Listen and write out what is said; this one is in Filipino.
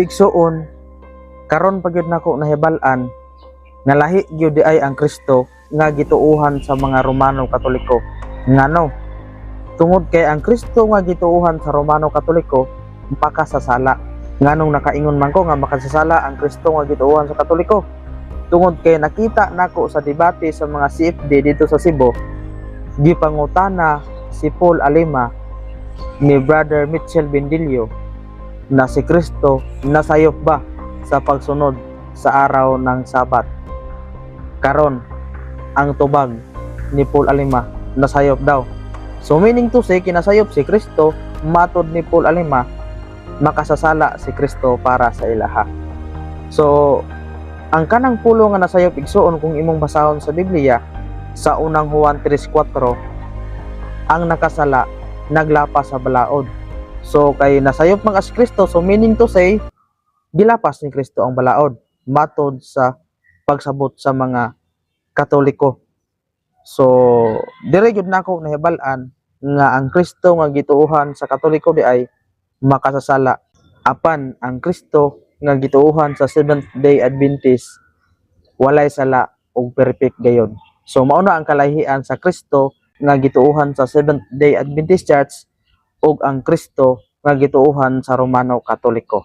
Igsuon, karon pagyud nako nahibal-an nga lahi gyud di ay ang Kristo nga gituuhan sa mga Romano Katoliko. Ngano? Tungod kay ang Kristo nga gituuhan sa Romano Katoliko makasasala. Nganong nakaingon man ko nga makasasala ang Kristo nga gituuhan sa Katoliko? Tungod kay nakita nako sa debate sa mga CFD dito sa Cebu, gipangutana si Paul Alima ni Brother Mitchell Bendilio na si Kristo nasayop ba sa pagsunod sa araw ng Sabat. Karon ang tubag ni Paul Alima, nasayop daw. So meaning to say, kinasayop si Kristo, matod ni Paul Alima, makasasala si Kristo para sa ilaha. So ang kanang pulo nga nasayop igsuon kung imong basahon sa Biblia sa unang Juan 3:4, ang nakasala naglapas sa balaod. So kay nasayop man as Kristo, so meaning to say gilapas ni Kristo ang balaod matod sa pagsabot sa mga Katoliko. So dire gyud nako nahibal-an nga ang Kristo nga gituuhan sa Katoliko di ay makasasala, apan ang Kristo nga gituuhan sa Seventh-day Adventist walay sala ug perfect gayon. So mao na ang kalahian sa Kristo nga gituuhan sa Seventh-day Adventist Church ug ang Kristo nga gituuhan sa Romano Katoliko.